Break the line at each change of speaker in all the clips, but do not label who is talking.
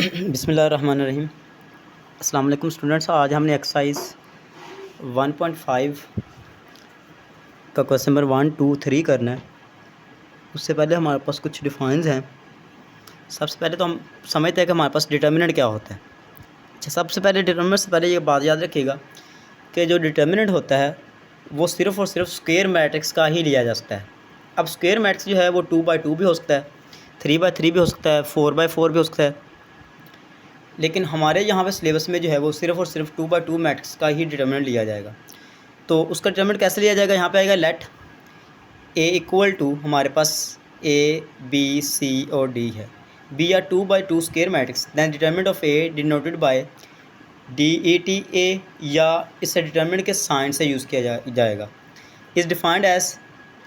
बिस्मिल्लाहिर्रहमानिर्रहीम। अस्सलाम वालेकुम स्टूडेंट्स। आज हमने एक्सरसाइज 1.5 का क्वेश्चन नंबर 1, 2, 3 करना है। उससे पहले हमारे पास कुछ डिफाइंस हैं। सबसे पहले तो हम समझते हैं कि हमारे पास डिटर्मिनेंट क्या होता है। अच्छा, सबसे पहले डिटर्मिनेंट से पहले ये बात याद रखिएगा कि जो डिटर्मिनेंट होता है वो सिर्फ़ और सिर्फ स्क्वायर मैट्रिक्स का ही लिया जा सकता है। अब स्क्वायर मैट्रिक्स जो है वो 2/2 भी हो सकता है, 3/3 भी हो सकता है, 4/4 भी हो सकता है। लेकिन हमारे यहाँ पे सिलेबस में जो है वो सिर्फ़ और सिर्फ 2/2 मैट्रिक्स का ही डिटर्मिनेंट लिया जाएगा। तो उसका डिटर्मिनेंट कैसे लिया जाएगा? यहाँ पे आएगा लेट ए इक्वल टू, हमारे पास ए बी सी और डी है। B are 2/2 square matrix, then determinant of A denoted by DETA, या इससे डिटर्मिनेंट के साइन से यूज़ किया जाएगा। Is defined as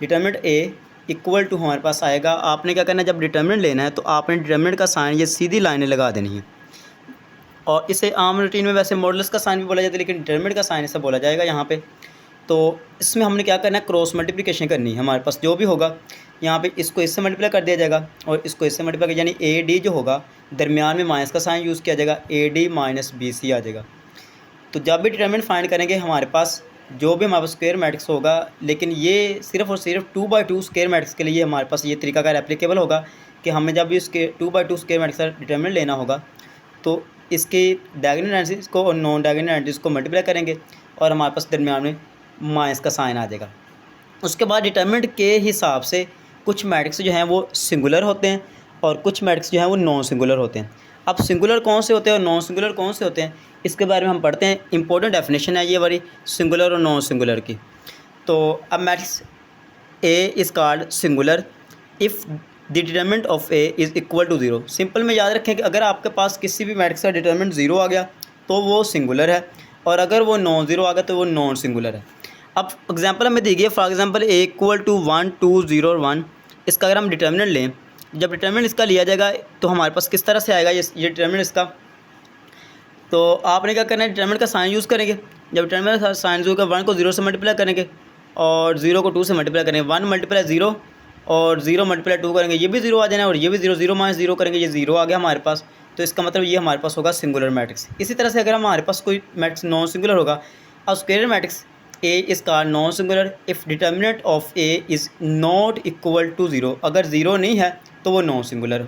determinant A equal to, हमारे पास आएगा। आपने क्या करना है, जब डिटर्मिनेंट लेना है तो आपने डिटर्मिनेंट का साइन ये सीधी लाइनें लगा देनी है। और इसे आम रूटीन में वैसे मॉडल्स का साइन भी बोला जाता है, लेकिन डिटर्मिनेंट का साइन ऐसा बोला जाएगा यहाँ पे। तो इसमें हमने क्या करना है, क्रॉस मल्टीप्लिकेशन करनी है। हमारे पास जो भी होगा यहाँ पे इसको इससे मल्टीप्लाई कर दिया जाएगा और इसको इससे मल्टीप्लाई कर, यानी ए डी जो होगा दरमियान में माइनस का साइन यूज़ किया जाएगा, AD माइनस BC आ जाएगा। तो जब भी डिटर्मिनेंट फाइंड करेंगे हमारे पास जो भी हमारे पास स्क्वायर मैट्रिक्स होगा, लेकिन ये सिर्फ़ और सिर्फ 2/2 स्क्वायर मैट्रिक्स के लिए हमारे पास ये तरीकाकार एप्लीकेबल होगा कि हमें जब भी उसके 2/2 स्क्वायर मैट्रिक्स का डिटर्मिनेंट लेना होगा तो इसके डायगोनल एंट्रीज को और नॉन डायगोनल एंट्रीज को मल्टीप्लाई करेंगे और हमारे पास दरमियान में माइनस का साइन आ जाएगा। उसके बाद डिटर्मिनेंट के हिसाब से कुछ मैट्रिक्स जो हैं वो सिंगुलर होते हैं और कुछ मैट्रिक्स जो हैं वो नॉन सिंगुलर होते हैं। अब सिंगुलर कौन से होते हैं और नॉन सिंगुलर कौन से होते हैं, इसके बारे में हम पढ़ते हैं। इंपॉर्टेंट डेफिनेशन है ये वाली सिंगुलर और नॉन सिंगुलर की। तो अब matrix A is called singular if the determinant of A is equal to 0। Simple में याद रखें कि अगर आपके पास किसी भी मैट्रिक्स का डिटर्मिनेंट 0 आ गया तो वो सिंगुलर है, और अगर वो नॉन ज़ीरो आ गया तो वो नॉन सिंगुलर है। अब एग्जांपल हमें दी गई है, for example A equal to 1, 2, 0 और 1। इसका अगर हम डिटर्मिनेंट लें, जब डिटर्मिनेंट इसका लिया जाएगा तो हमारे पास किस तरह से आएगा ये डिटर्मिनेंट इसका। तो आपने क्या करना है, डिटर्मिनेंट का साइन यूज़ करेंगे। जब डिटर्मिनेंट का साइन यूज़ कर 1 को 0 से मल्टीप्लाई करेंगे और 0 को 2 से मल्टीप्लाई करेंगे। 1 मल्टीप्लाई 0 और 0 मल्टीप्लाई 2 करेंगे, ये भी 0 आ जाना है, और ये भी 0, 0 माइनस 0 करेंगे, ये 0 आ गया हमारे पास। तो इसका मतलब ये हमारे पास होगा सिंगुलर मैट्रिक्स। इसी तरह से अगर हमारे पास कोई मैट्रिक्स नॉन सिंगुलर होगा, और square matrix A is called non singular if determinant of A is not equal to 0। अगर 0 नहीं है तो वो नॉन सिंगुलर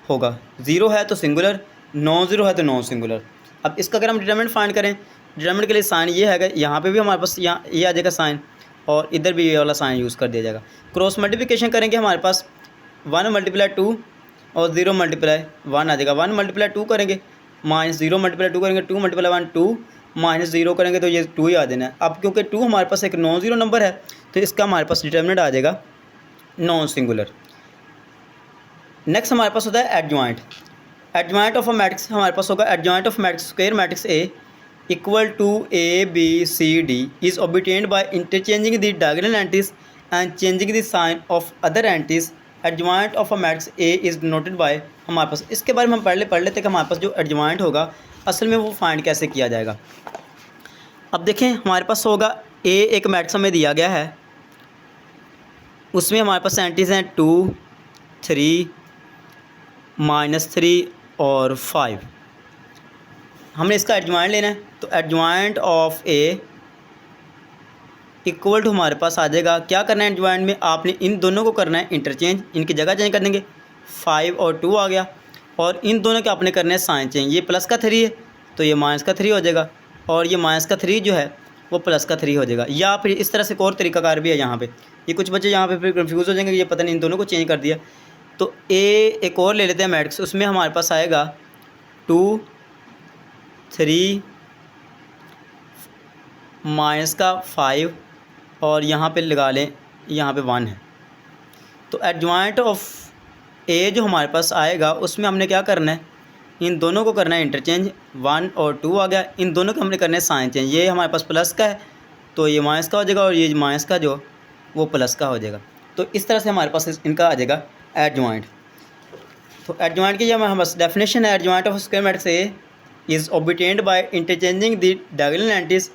होगा, 0 है तो सिंगुलर, नॉन ज़ीरो है तो नॉन सिंगुलर। अब इसका अगर हम डिटर्मिनेंट फाइंड करें, डिटर्मिनेंट के लिए साइन ये है, यहाँ पे भी हमारे पास यहाँ ये आ जाएगा साइन, और इधर भी ये वाला साइन यूज़ कर दिया जाएगा। क्रॉस मल्टीप्लिकेशन करेंगे, हमारे पास 1 मल्टीप्लाई 2 और 0 मल्टीप्लाई 1 आ जाएगा। 1 मल्टीप्लाई 2 करेंगे, माइनस 0 मल्टीप्लाई 2 करेंगे, 2 मल्टीप्लाई 1 2, माइनस 0 करेंगे तो ये 2 ही आ देना है। अब क्योंकि 2 हमारे पास एक नॉन ज़ीरो नंबर है तो इसका हमारे पास डिटर्मिनेंट आ जाएगा नॉन सिंगुलर। नेक्स्ट हमारे पास होता है adjoint. Adjoint of a matrix हमारे पास होगा, adjoint of matrix square matrix A equal to ABCD is obtained by interchanging the diagonal entries and changing the sign of other entries. Adjoint of a matrix A is denoted by, हमारे पास इसके बारे में हम पढ़ लेते हैं कि हमारे पास जो एडजॉइंट होगा असल में वो फाइंड कैसे किया जाएगा। अब देखें, हमारे पास होगा ए एक मैट्रिक्स हमें दिया गया है, उसमें हमारे पास एंट्रीज हैं 2, 3, -3 और 5। हमने इसका एडजॉइंट लेना है, तो adjoint of A equal to हमारे पास आ जाएगा। क्या करना है एडजॉइंट में, आपने इन दोनों को करना है इंटरचेंज, इनकी जगह चेंज कर देंगे। 5 और 2 आ गया, और इन दोनों के आपने करने हैं साइन चेंज। ये प्लस का 3 है तो ये माइनस का 3 हो जाएगा, और ये माइनस का 3 जो है वो प्लस का 3 हो जाएगा। या फिर इस तरह से एक और तरीकाकार भी है यहाँ पे। ये कुछ बच्चे यहाँ पे फिर कन्फ्यूज़ हो जाएंगे, ये पता नहीं इन दोनों को चेंज कर दिया। तो ए एक और ले लेते हैं मैट्रिक्स, उसमें हमारे पास आएगा 2, 3 माइनस का 5, और यहाँ पे लगा लें, यहाँ पे 1 है। तो एडजॉइंट ऑफ ए जो हमारे पास आएगा उसमें हमने क्या करना है, इन दोनों को करना है इंटरचेंज। 1 और 2 आ गया, इन दोनों को हमने करना है साइन चेंज। ये हमारे पास प्लस का है तो ये माइनस का हो जाएगा, और ये माइनस का जो वो प्लस का हो जाएगा। तो इस तरह से हमारे पास इनका आ जाएगा एडजॉइंट। तो एडजॉइंट की जो हमारे पास डेफिनेशन है, adjoint of square matrix A is obtained by interchanging the diagonal entries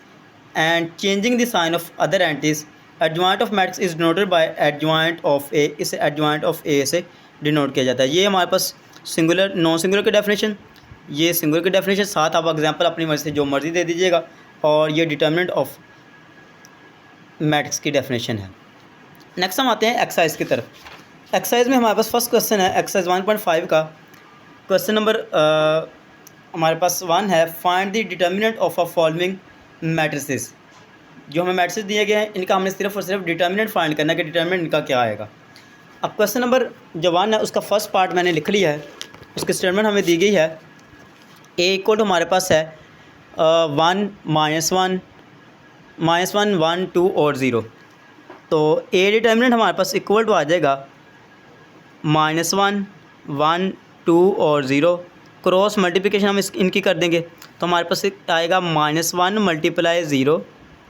and changing the sign of other entities. Adjoint of matrix is denoted by adjoint of A। इसे adjoint of A से denote किया जाता है। ये हमारे पास singular non singular की definition. ये singular की डेफिनेशन, साथ आप एग्जांपल अपनी मर्ज़ी से जो मर्ज़ी दे दीजिएगा, और ये डिटर्मिनेंट ऑफ मैट्रिक्स की डेफिनेशन है। नेक्स्ट हम आते हैं एक्सरसाइज की तरफ। एक्सरसाइज में हमारे पास फर्स्ट क्वेश्चन है एक्सरसाइज 1.5 का। क्वेश्चन नंबर हमारे पास 1 है, find the determinant of a following matrices. जो हमें मैट्रिसेस दिए गए हैं इनका हमने सिर्फ और सिर्फ डिटर्मिनेंट फाइंड करना है कि डिटर्मिनेंट इनका क्या आएगा। अब क्वेश्चन नंबर जो 1 है उसका फर्स्ट पार्ट मैंने लिख लिया है। उसकी स्टेटमेंट हमें दी गई है, ए इक्वल टू हमारे पास है 1 -1 -1 1 2 और 0। तो ए डिटर्मिनेंट हमारे पास इक्वल टू आ जाएगा -1 1 2 और 0। क्रॉस मल्टीप्लिकेशन हम इनकी कर देंगे तो हमारे पास आएगा -1 मल्टीप्लाई 0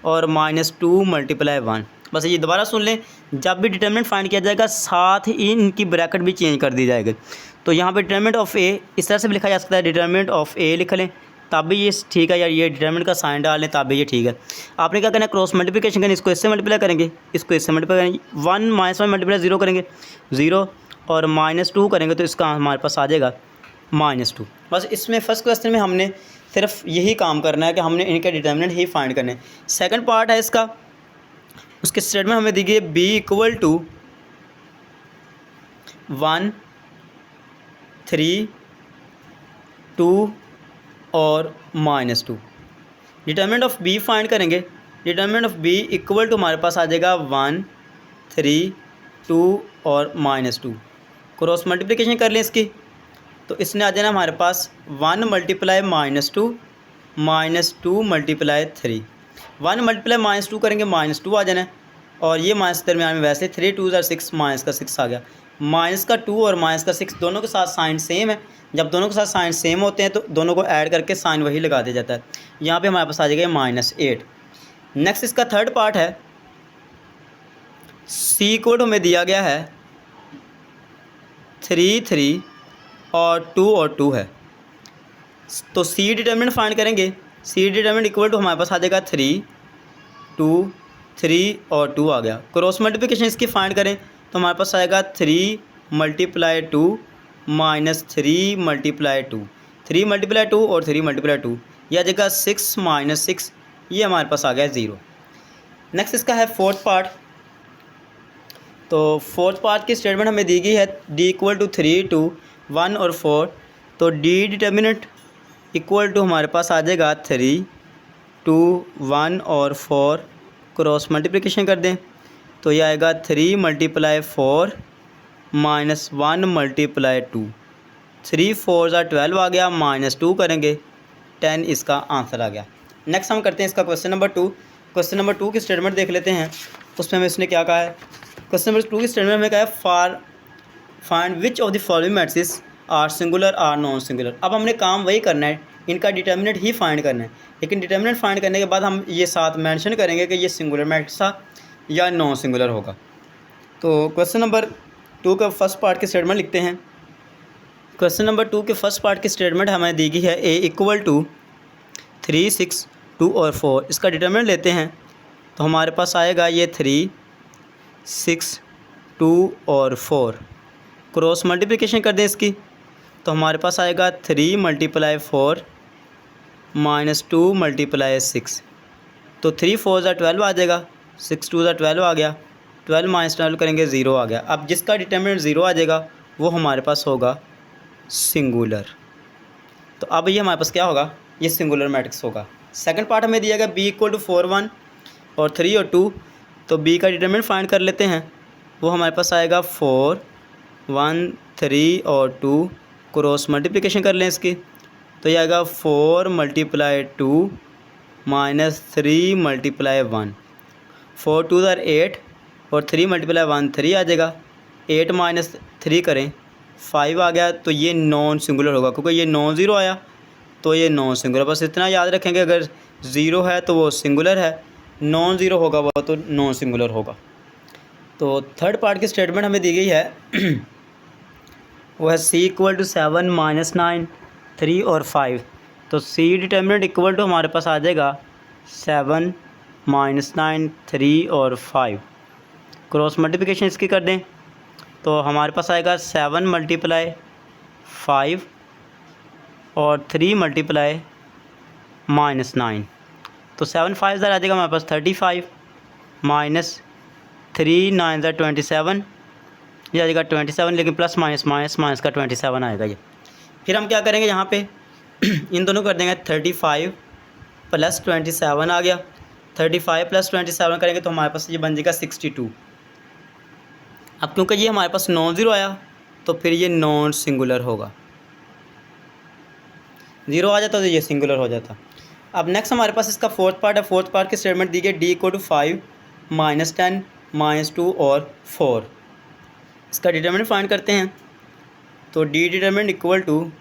और -2 मल्टीप्लाई 1। बस ये दोबारा सुन लें, जब भी डिटर्मिनेंट फाइंड किया जाएगा साथ ही इनकी ब्रैकेट भी चेंज कर दी जाएगी। तो यहाँ पे डिटर्मिनेंट ऑफ ए इस तरह से भी लिखा जा सकता है, डिटर्मिनेंट ऑफ ए लिख लें तब भी ये ठीक है, या ये डिटर्मिनेंट का साइन डाल लें तब भी ये ठीक है। आपने क्या करना है, क्रॉस मल्टीप्लिकेशन करनी, इसको इससे मल्टीप्लाई करेंगे, इसको इससे मल्टीप्लाई करेंगे, 1 -1 मल्टीप्लाई 0 करेंगे 0 और -2 करेंगे तो इसका हमारे पास आ जाएगा -2। बस इसमें फर्स्ट क्वेश्चन में हमने सिर्फ यही काम करना है कि हमने इनके डिटर्मिनेंट ही फाइंड करने हैं। सेकंड पार्ट है इसका, उसके स्टेटमेंट हमें दी गई है बी इक्वल टू 1 3 2 और -2। डिटर्मिनेंट ऑफ बी फाइंड करेंगे। Determinant of B equal to हमारे पास आ जाएगा 1 3 2 और -2। क्रॉस मल्टीप्लिकेशन कर लें इसकी तो इसने आ जाना हमारे पास 1 मल्टीप्लाई -2 -2 मल्टीप्लाई 3। 1 मल्टीप्लाई -2 करेंगे -2 आ जाना है, और ये माइनस दरमियान में वैसे 3 2 6 माइनस का 6 आ गया। माइनस का 2 और माइनस का 6 दोनों के साथ साइन सेम है। जब दोनों के साथ साइन सेम होते हैं तो दोनों को ऐड करके साइन वही लगा दिया जाता है। यहाँ पे हमारे पास आ जाएगा -8। नेक्स्ट इसका थर्ड पार्ट है, सी कोड हमें दिया गया है 3 3 और 2 है। तो सी डिटर्मिनेंट फाइंड करेंगे। सी डिटर्मिनेंट इक्वल टू हमारे पास आ जाएगा 3 2 3 और 2 आ गया। क्रॉस मल्टीप्लिकेशन इसकी फाइंड करें तो हमारे पास आएगा 3 मल्टीप्लाई 2 -3 मल्टीप्लाई 2। 3 मल्टीप्लाई 2 और 3 मल्टीप्लाई 2, यह आ जाएगा 6 -6, ये हमारे पास आ गया 0। नेक्स्ट इसका है फोर्थ पार्ट। तो फोर्थ पार्ट की स्टेटमेंट हमें दी गई है डी इक्वल टू 3 2 1 और 4। तो डी डिटर्मिनेंट इक्वल टू हमारे पास आ जाएगा 3 2 1 और 4। क्रॉस मल्टीप्लिकेशन कर दें तो यह आएगा 3 मल्टीप्लाई 4 -1 मल्टीप्लाई 2। 3 4 12 आ गया, -2 करेंगे 10, इसका आंसर आ गया। नेक्स्ट हम करते हैं इसका क्वेश्चन नंबर 2। क्वेश्चन नंबर 2 की स्टेटमेंट देख लेते हैं, उसमें हमें इसने क्या कहा है। क्वेश्चन नंबर 2 की स्टेटमेंट में कहा है for find which of the following matrices are singular are non singular. अब हमने काम वही करना है, इनका डिटर्मिनेंट ही फाइंड करना है, लेकिन डिटर्मिनेंट फाइंड करने के बाद हम ये साथ मेंशन करेंगे कि ये सिंगुलर मैट्रिक्स था या नॉन सिंगुलर होगा। तो क्वेश्चन नंबर 2 का फर्स्ट पार्ट की स्टेटमेंट लिखते हैं। क्वेश्चन नंबर 2 के फर्स्ट पार्ट की स्टेटमेंट हमें दी गई है ए इक्वल टू 3 6 2 और 4। इसका डिटर्मिनेंट लेते हैं तो हमारे पास आएगा ये 3 6 2 और 4। क्रॉस मल्टीप्लिकेशन कर दें इसकी तो हमारे पास आएगा 3 मल्टीप्लाई 4 -2 मल्टीप्लाई 6। तो 3 4 12 आ जाएगा, 6 2 12 आ गया, 12 -12 करेंगे 0 आ गया। अब जिसका डिटर्मिनेंट 0 आ जाएगा वो हमारे पास होगा सिंगुलर। तो अब ये हमारे पास क्या होगा, ये सिंगुलर मैट्रिक्स होगा। सेकंड पार्ट हमें दिया गया बी इक्वल टू 4 1 और 3 और 2। तो बी का डिटर्मिनेंट फाइंड कर लेते हैं, वो हमारे पास आएगा 4 1 3 और 2। क्रॉस मल्टीप्लिकेशन कर लें इसकी तो यह आएगा 4 मल्टीप्लाई 2 -3 मल्टीप्लाई 1। 4 2 8 और 3 मल्टीप्लाई 1 3 आ जाएगा। 8 -3 करें 5 आ गया। तो ये नॉन सिंगुलर होगा, क्योंकि ये नॉन ज़ीरो आया तो ये नॉन सिंगुलर। बस इतना याद रखेंगे, अगर ज़ीरो है तो वो सिंगुलर है, नॉन ज़ीरो होगा वो तो नॉन सिंगुलर होगा। तो थर्ड पार्ट की स्टेटमेंट हमें दी गई है वो है सी इक्वल टू 7 -9 3 और 5। तो सी डिटर्मिनेंट इक्वल टू हमारे पास आ जाएगा 7 -9 3 और 5। क्रॉस मल्टीप्लिकेशन इसकी कर दें तो हमारे पास आएगा 7 मल्टीप्लाई 5 और 3 मल्टीप्लाई -9, तो 7 5 आ जाएगा हमारे पास 35 माइनस 3 9 27, ये आ जाएगा 27, लेकिन प्लस माइनस माइनस माइनस का 27 आएगा ये। फिर हम क्या करेंगे यहाँ पे इन दोनों कर देंगे 35 प्लस 27 आ गया, 35 प्लस 27 करेंगे तो हमारे पास ये बन जाएगा 62। अब क्योंकि ये हमारे पास नॉन ज़ीरो आया तो फिर ये नॉन सिंगुलर होगा, ज़ीरो आ जाता तो ये सिंगुलर हो जाता। अब नेक्स्ट हमारे पास इसका फोर्थ पार्ट है। फोर्थ पार्ट की स्टेटमेंट दी गई d = 5 -10 -2 और 4। इसका डिटरमिनेंट फाइंड करते हैं, तो d डिटरमिनेंट इक्वल टू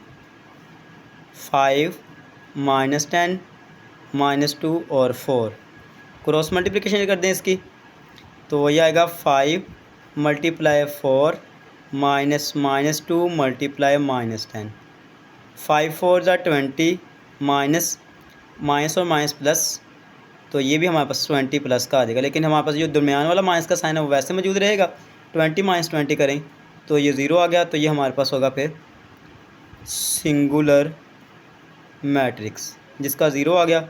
5 -10 -2 और 4। क्रॉस मल्टीप्लिकेशन कर दें इसकी, तो वही आएगा 5 × 4 -2 × -10, 5 4 ज़ा 20 माइनस माइनस और माइनस प्लस, तो ये भी हमारे पास 20 प्लस का आ जाएगा। लेकिन हमारे पास जो दरमियान वाला माइनस का साइन है वो वैसे मौजूद रहेगा। 20 - 20 करें तो ये ज़ीरो आ गया, तो ये हमारे पास होगा फिर सिंगुलर मैट्रिक्स। जिसका ज़ीरो आ गया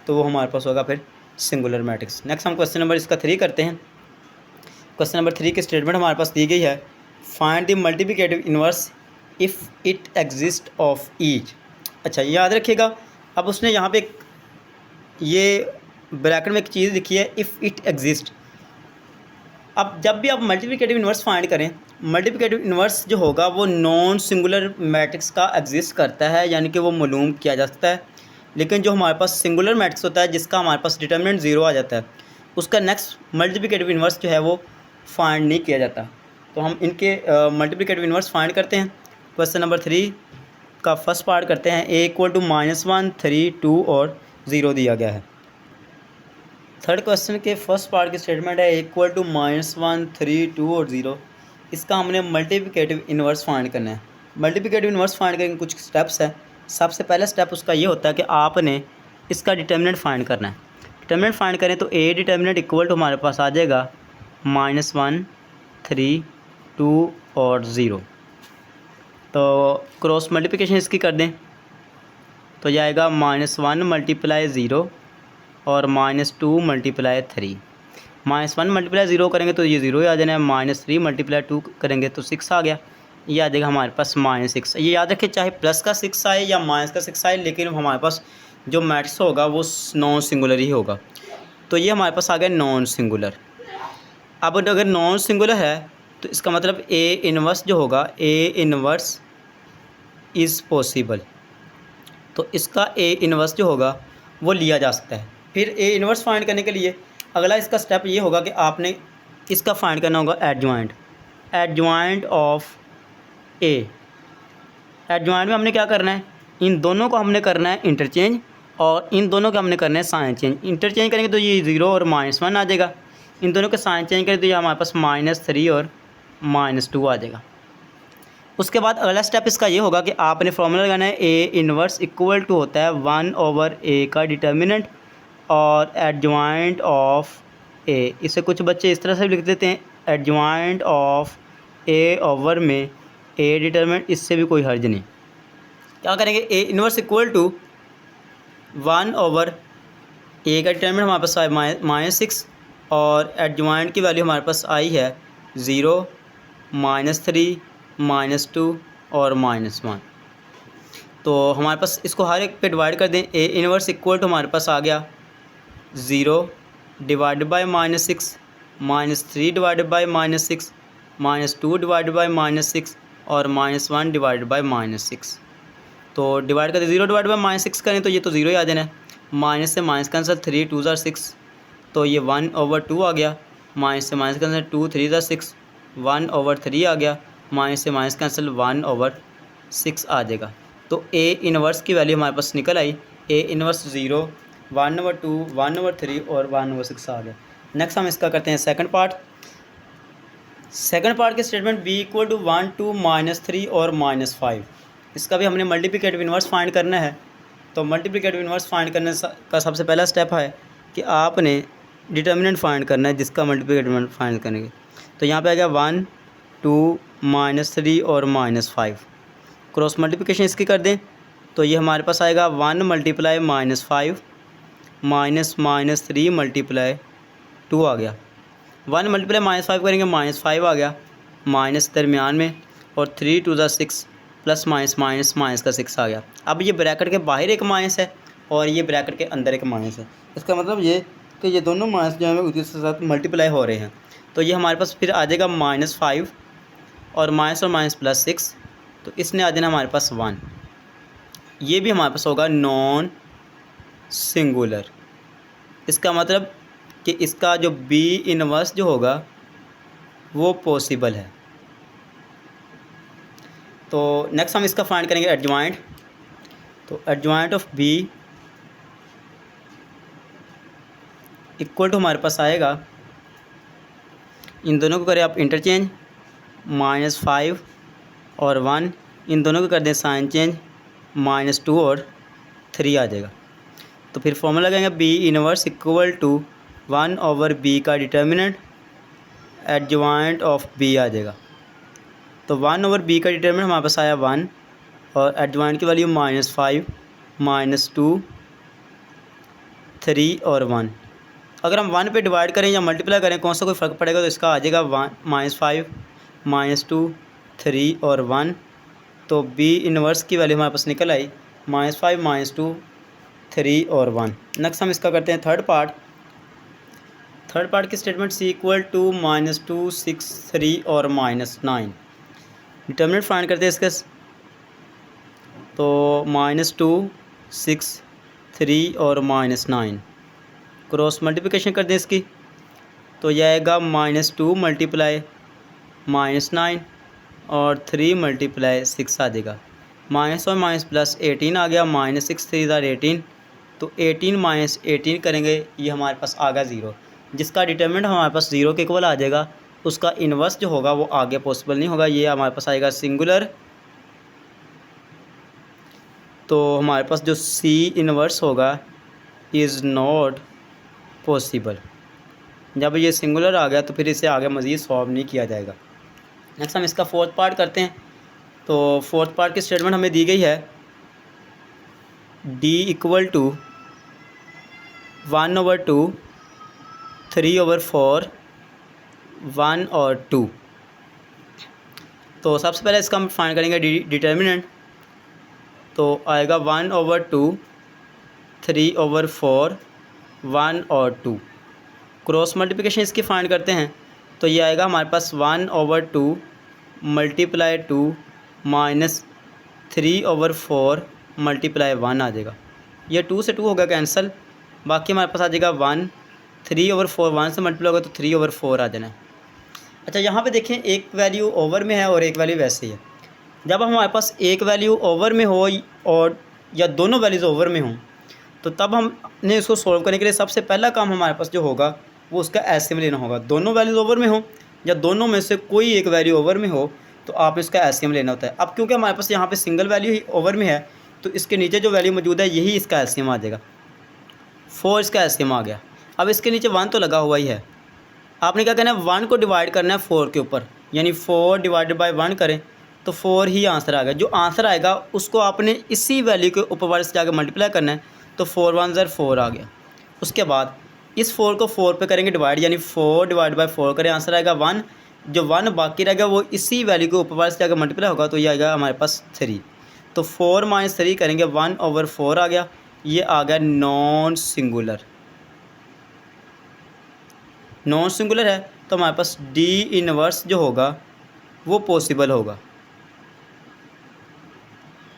तो वो हमारे पास होगा फिर सिंगुलर मैट्रिक्स। नेक्स्ट हम क्वेश्चन नंबर इसका 3 करते हैं। क्वेश्चन नंबर 3 की स्टेटमेंट हमारे पास दी गई है, find the multiplicative inverse if it exist of each. अच्छा, ये याद रखिएगा। अब उसने यहाँ पे ये ब्रैकेट में एक चीज़ लिखी है, इफ़ इट एग्जिस्ट। अब जब भी आप मल्टीप्लिकेटिव इन्वर्स फाइंड करें, मल्टीप्लिकेटिव इन्वर्स जो होगा वो नॉन सिंगुलर मैट्रिक्स का एग्जिस्ट करता है, यानी कि वो मालूम किया जा सकता है। लेकिन जो हमारे पास सिंगुलर मैट्रिक्स होता है जिसका हमारे पास डिटर्मिनेंट ज़ीरो आ जाता है, उसका नेक्स्ट मल्टीप्लिकेटिव इन्वर्स जो है वो फाइंड नहीं किया जाता। तो हम इनके मल्टीप्लिकेटिव इन्वर्स फाइंड करते हैं। क्वेश्चन नंबर 3 का फर्स्ट पार्ट करते हैं। a = -1 3 2 और 0 दिया गया है। थर्ड क्वेश्चन के फर्स्ट पार्ट की स्टेटमेंट है a = -1 3 2 और 0। इसका हमने मल्टीप्लिकेटिव इन्वर्स फाइंड करना है। मल्टीप्लिकेटिव इन्वर्स फाइंड करने के कुछ स्टेप्स हैं। सबसे पहला स्टेप उसका ये होता है कि आपने इसका डिटर्मिनेंट फाइंड करना है। डिटर्मिनेंट फाइंड करें तो a डिटर्मिनेंट इक्वल टू हमारे पास आ जाएगा -1 3 2 और 0। तो क्रॉस मल्टीप्लिकेशन इसकी कर दें तो जाएगा -1 × 0 और -2 × 3। -1 × 0 करेंगे तो ये 0 ही आ जाना है। -3 × 2 करेंगे तो 6 आ गया, ये आ जाएगा हमारे पास -6। ये याद रखें, चाहे प्लस का 6 आए या माइनस का 6 आए, लेकिन हमारे पास जो मैट्रिक्स होगा वो नॉन सिंगुलर ही होगा। तो ये हमारे पास आ गया नॉन सिंगुलर। अब अगर नॉन सिंगुलर है तो इसका मतलब A इन्वर्स जो होगा, A इन्वर्स इज़ पॉसिबल। तो इसका A इन्वर्स जो होगा वो लिया जा सकता है। फिर A इन्वर्स फाइंड करने के लिए अगला इसका स्टेप ये होगा कि आपने इसका फाइंड करना होगा एडजॉइंट ऑफ A। एडजॉइंट में हमने क्या करना है, इन दोनों को हमने करना है इंटरचेंज, और इन दोनों का हमने करना है साइन चेंज। इंटरचेंज करेंगे तो ये 0 और -1 आ जाएगा। इन दोनों के साइन चेंज करें तो ये हमारे पास -3 और -2 आ जाएगा। उसके बाद अगला स्टेप इसका ये होगा कि आपने फॉर्मूला लगाना है A इन्वर्स इक्वल टू होता है 1/A का डिटर्मिनेंट और एडजॉइंट ऑफ A। इसे कुछ बच्चे इस तरह से लिख देते हैं, एडजॉइंट ऑफ A ओवर में A डिटर्मिनेंट, इससे भी कोई हर्ज नहीं। क्या करेंगे, A inverse equal to 1/A का डिटर्मिनेंट हमारे पास आए -6 और एडजॉइंट की वैल्यू हमारे पास आई है 0 -3 -2 और -1। तो हमारे पास इसको हर एक पे डिवाइड कर दें। A इन्वर्स इक्वल टू हमारे पास आ गया 0 divided by -6 -3 divided by -6 -2 divided by -6 और -1 डिवाइडेड बाय -6। तो डिवाइड करते 0 डिवाइड बाय -6 करें तो ये तो 0 ही आ जाना है। माइनस से माइनस कैंसिल, 3 2 ज़ा 6, तो ये 1/2 आ गया। माइनस से माइनस कैंसिल, 2 3 ज़ा 6, 1/3 आ गया। माइनस से माइनस कैंसिल, 1/6 आ जाएगा। तो A इन्वर्स की वैल्यू हमारे पास निकल आई। A इन्वर्स 0 1/2 1/3 और 1/6 आ गया। नेक्स्ट हम इसका करते हैं सेकंड पार्ट। सेकंड पार्ट के स्टेटमेंट B = 1 2 -3 और -5। इसका भी हमने मल्टीप्लिकेटिव इन्वर्स फाइंड करना है। तो मल्टीप्लिकेटिव इन्वर्स फाइंड करने का सबसे पहला स्टेप है कि आपने डिटर्मिनेंट फाइंड करना है जिसका मल्टीप्लिकेटिव इन्वर्स फाइंड करेंगे। तो यहाँ पे आ गया 1 2 -3 और -5। क्रॉस मल्टीप्लिकेशन इसकी कर दें तो ये हमारे पास आएगा 1 मल्टीप्लाई -5 माइनस -3 मल्टीप्लाई 2 आ गया। 1 मल्टीप्लाई -5 करेंगे -5 आ गया, माइनस दरमियान में, और 3 2 ज़ा 6 प्लस माइनस का 6 आ गया। अब ये ब्रैकेट के बाहर एक माइनस है और ये ब्रैकेट के अंदर एक माइनस है। इसका मतलब ये कि ये दोनों माइनस जो है उसके साथ मल्टीप्लाई हो रहे हैं। तो ये हमारे पास फिर आ जाएगा -5 और माइनस प्लस 6, तो इसने आ जाना हमारे पास 1। ये भी हमारे पास होगा नॉन सिंगुलर। इसका मतलब कि इसका जो बी इनवर्स जो होगा वो पॉसिबल है। तो नेक्स्ट हम इसका फाइंड करेंगे एडजॉइंट। तो adjoint of B equal to हमारे पास आएगा, इन दोनों को करें आप इंटरचेंज, -5 और 1, इन दोनों को कर दें साइन चेंज, -2 और 3 आ जाएगा। तो फिर फॉर्मूला लगाएंगे B inverse equal to 1/b का डिटर्मिनेंट एडजॉइंट ऑफ बी आ जाएगा। तो 1/b का डिटर्मिनेंट हमारे पास आया 1 और एडजॉइंट की वैल्यू -5 -2 3 और 1। अगर हम 1 पे डिवाइड करें या मल्टीप्लाई करें कौन सा कोई फ़र्क पड़ेगा, तो इसका आ जाएगा -5 -2 3 और 1। तो बी इनवर्स की वैल्यू हमारे पास निकल आई -5 -2 3 और 1। नेक्स्ट हम इसका करते हैं थर्ड पार्ट। थर्ड पार्ट की स्टेटमेंट सी इक्वल टू -2 6 3 और -9। डिटर्मिनेंट फाइंड करते हैं इसके। तो -2 6 3 और -9 क्रॉस मल्टीप्लिकेशन कर दें इसकी, तो यह आएगा -2 मल्टीप्लाई -9 और 3 मल्टीप्लाई 6 आ जाएगा। माइनस और माइनस प्लस 18 आ गया, -6 3 ज़ार 18, तो 18 - 18 करेंगे, ये हमारे पास आ गया 0। जिसका डिटर्मिनेंट हमारे पास 0 के इक्वल आ जाएगा, उसका इन्वर्स जो होगा वो आगे पॉसिबल नहीं होगा, ये हमारे पास आएगा सिंगुलर। तो हमारे पास जो सी इन्वर्स होगा इज़ नॉट पॉसिबल। जब ये सिंगुलर आ गया तो फिर इसे आगे मज़ीद सॉल्व नहीं किया जाएगा। नेक्स्ट हम इसका फोर्थ पार्ट करते हैं। तो फोर्थ पार्ट की स्टेटमेंट हमें दी गई है d इक्वल टू 1/2 3/4 1 और 2। तो सबसे पहले इसका हम फाइंड करेंगे डिटर्मिनेंट। तो आएगा 1/2 3/4 1 और 2। क्रॉस मल्टीप्लिकेशन इसकी फाइंड करते हैं, तो ये आएगा हमारे पास 1/2 मल्टीप्लाई 2 माइनस 3/4 मल्टीप्लाई 1 आ जाएगा। ये 2 से 2 होगा कैंसिल, बाकी हमारे पास आ जाएगा 1। 3/4 1 से मल्टीप्लाई होगा तो 3/4 आ जाना है। अच्छा, यहाँ पे देखें एक वैल्यू ओवर में है और एक वैल्यू वैसे ही है। जब हमारे पास एक वैल्यू ओवर में हो और या दोनों वैल्यूज़ ओवर में हों, तो तब हमने इसको सॉल्व करने के लिए सबसे पहला काम हमारे पास जो होगा वो उसका एलसीएम लेना होगा। दोनों वैल्यूज़ ओवर में हो या दोनों में से कोई एक वैल्यू ओवर में हो, तो आप इसका एलसीएम लेना होता है। अब क्योंकि हमारे पास यहाँ पे सिंगल वैल्यू ही ओवर में है, तो इसके नीचे जो वैल्यू मौजूद है यही इसका एलसीएम आ जाएगा। 4 इसका एलसीएम आ गया। अब इसके नीचे 1 तो लगा हुआ ही है, आपने क्या करना है 1 को डिवाइड करना है 4 के ऊपर, यानी 4 डिवाइडेड बाई 1 करें तो 4 ही आंसर आ गया। जो आंसर आएगा उसको आपने इसी वैल्यू के ऊपर वाले से जाकर मल्टीप्लाई करना है, तो 4 1 ज़ार 4 आ गया। उसके बाद इस 4 को 4 पे करेंगे डिवाइड, यानी 4 डिवाइड बाई 4 करें, आंसर आएगा 1। जो 1 बाकी रहेगा वो इसी वैल्यू के ऊपर वाले से जाकर मल्टीप्लाई होगा, तो ये आएगा हमारे पास 3। तो 4 - 3 करेंगे 1/4 आ गया। ये आ गया नॉन सिंगुलर। नॉन सिंगुलर है तो हमारे पास डी इनवर्स जो होगा वो पॉसिबल होगा।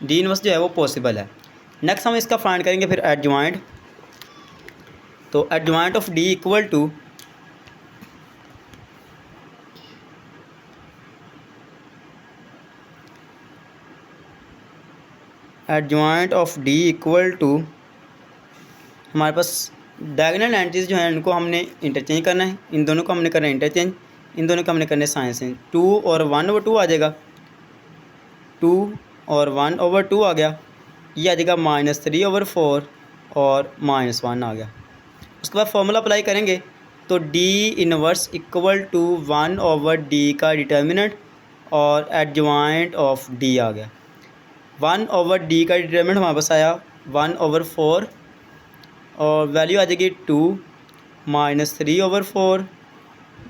डी इनवर्स जो है वो पॉसिबल है। नेक्स्ट हम इसका फाइंड करेंगे फिर एडजॉइंट। तो adjoint of D equal to हमारे पास डायगोनल एंट्रीज जो हैं इनको हमने इंटरचेंज करना है, इन दोनों को हमने करना है इंटरचेंज, इन दोनों को हमने करना है साइंस। 2 और 1/2 आ जाएगा, 2 और 1/2 आ गया। ये आ जाएगा -3/4 और -1 आ गया। उसके बाद फॉर्मूला अप्लाई करेंगे तो D inverse equal to 1/d का डिटर्मिनेंट और एडजॉइंट ऑफ डी आ गया। 1/d का डिटरमिनेंट हमारे पास आया 1/4 और वैल्यू आ जाएगी 2 -3/4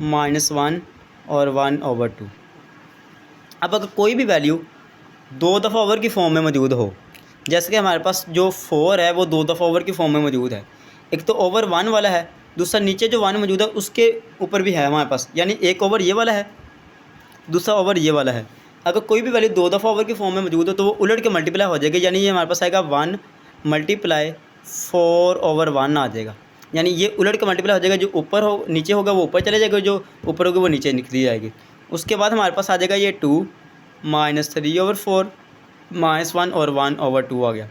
-1 और 1/2। अब अगर कोई भी वैल्यू दो दफ़ा ओवर की फॉर्म में मौजूद हो, जैसे कि हमारे पास जो 4 है वो दो दफ़ा ओवर की फॉर्म में मौजूद है, एक तो ओवर 1 वाला है, दूसरा नीचे जो 1 मौजूद है उसके ऊपर भी है हमारे पास, यानी एक ओवर ये वाला है, दूसरा ओवर ये वाला है। अगर कोई भी वैल्यू दो दफ़ा ओवर की फॉर्म में मौजूद हो तो वो उलट के मल्टीप्लाई हो जाएगी, यानी ये हमारे पास आएगा 1 × 4/1 आ जाएगा। यानी ये उलट के मल्टीप्लाई हो जाएगा, जो ऊपर हो नीचे होगा वो ऊपर चले जाएगा, जो ऊपर होगा वो नीचे निकली जाएगी। उसके बाद हमारे पास आ जाएगा ये 2 -3/4 -1 और 1/2 आ गया।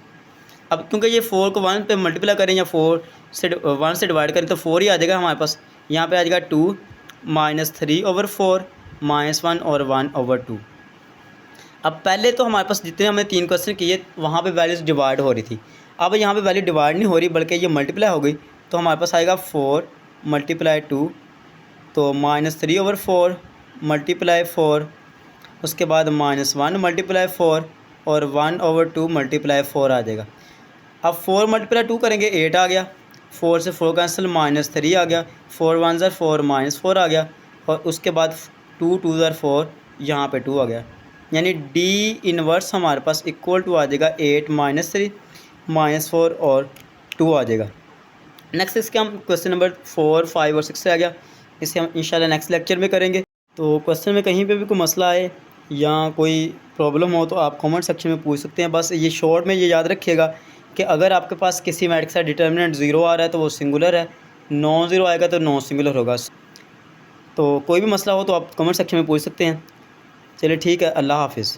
अब क्योंकि ये 4 को 1 पे मल्टीप्लाई करें या 4 से 1 से डिवाइड करें तो 4 ही आ जाएगा हमारे पास। यहाँ पे आ जाएगा 2 -3/4 -1 और 1/2। अब पहले तो हमारे पास जितने हमने 3 क्वेश्चन किए वहाँ पे वैल्यूज़ डिवाइड हो रही थी, अब यहाँ पे वैल्यू डिवाइड नहीं हो रही बल्कि ये मल्टीप्लाई हो गई, तो हमारे पास आएगा 4 × 2 तो -3/4 × 4, उसके बाद -1 × 4 और 1/2 × 4 आ जाएगा। अब 4 × 2 करेंगे 8 आ गया, 4 से 4 कैंसिल -3 आ गया, 4 1 ज़र 4 -4 आ गया और उसके बाद 2 2 ज़र 4 यहाँ पे 2 आ गया। यानी D इनवर्स हमारे पास इक्वल टू आ जाएगा 8 -3 -4 और 2 आ जाएगा। नेक्स्ट इसके हम क्वेश्चन नंबर 4 5 और 6 से आ गया, इसे हम इंशाल्लाह नेक्स्ट लेक्चर में करेंगे। तो क्वेश्चन में कहीं पे भी कोई मसला आए या कोई प्रॉब्लम हो तो आप कमेंट सेक्शन में पूछ सकते हैं। बस ये शॉर्ट में ये याद रखिएगा कि अगर आपके पास किसी मैट्रिक्स का डिटर्मिनेंट 0 आ रहा है तो वो सिंगुलर है, नॉन ज़ीरो आएगा तो नॉन सिंगुलर होगा। तो कोई भी मसला हो तो आप कमेंट सेक्शन में पूछ सकते हैं। चलिए ठीक है, अल्लाह हाफिज़।